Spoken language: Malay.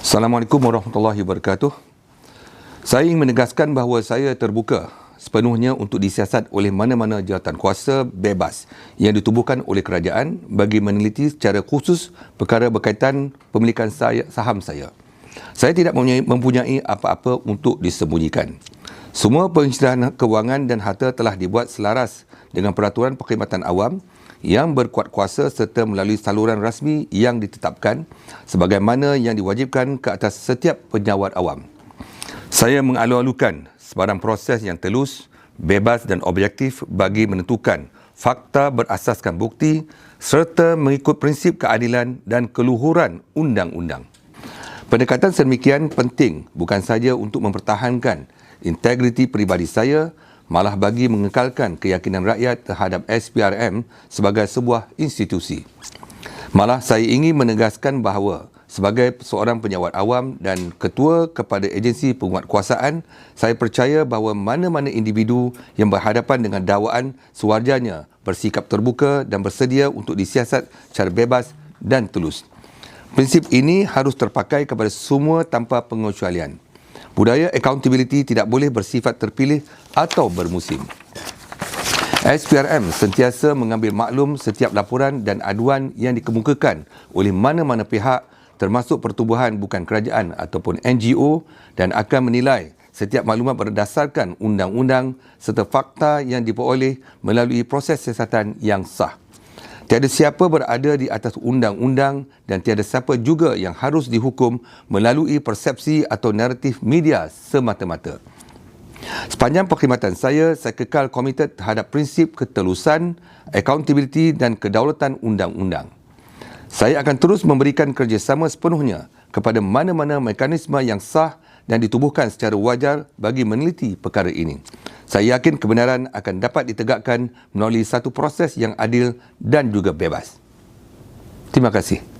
Assalamualaikum warahmatullahi wabarakatuh. Saya ingin menegaskan bahawa saya terbuka sepenuhnya untuk disiasat oleh mana-mana jawatan kuasa bebas yang ditubuhkan oleh kerajaan bagi meneliti secara khusus perkara berkaitan pemilikan saham saya. Saya tidak mempunyai apa-apa untuk disembunyikan. Semua penghijrahan kewangan dan harta telah dibuat selaras dengan peraturan perkhidmatan awam yang berkuat kuasa serta melalui saluran rasmi yang ditetapkan sebagaimana yang diwajibkan ke atas setiap penyawat awam. Saya mengalu-alukan sebarang proses yang telus, bebas dan objektif bagi menentukan fakta berasaskan bukti serta mengikut prinsip keadilan dan keluhuran undang-undang. Pendekatan sedemikian penting bukan saja untuk mempertahankan integriti peribadi saya, malah bagi mengekalkan keyakinan rakyat terhadap SPRM sebagai sebuah institusi. Malah saya ingin menegaskan bahawa sebagai seorang penyawat awam dan ketua kepada agensi penguatkuasaan, saya percaya bahawa mana-mana individu yang berhadapan dengan dakwaan sewajarnya bersikap terbuka dan bersedia untuk disiasat secara bebas dan telus. Prinsip ini harus terpakai kepada semua tanpa pengecualian. Budaya accountability tidak boleh bersifat terpilih atau bermusim. SPRM sentiasa mengambil maklum setiap laporan dan aduan yang dikemukakan oleh mana-mana pihak termasuk pertubuhan bukan kerajaan ataupun NGO dan akan menilai setiap maklumat berdasarkan undang-undang serta fakta yang diperoleh melalui proses siasatan yang sah. Tiada siapa berada di atas undang-undang dan tiada siapa juga yang harus dihukum melalui persepsi atau naratif media semata-mata. Sepanjang perkhidmatan saya kekal komited terhadap prinsip ketelusan, accountability dan kedaulatan undang-undang. Saya akan terus memberikan kerjasama sepenuhnya kepada mana-mana mekanisme yang sah dan ditubuhkan secara wajar bagi meneliti perkara ini. Saya yakin kebenaran akan dapat ditegakkan melalui satu proses yang adil dan juga bebas. Terima kasih.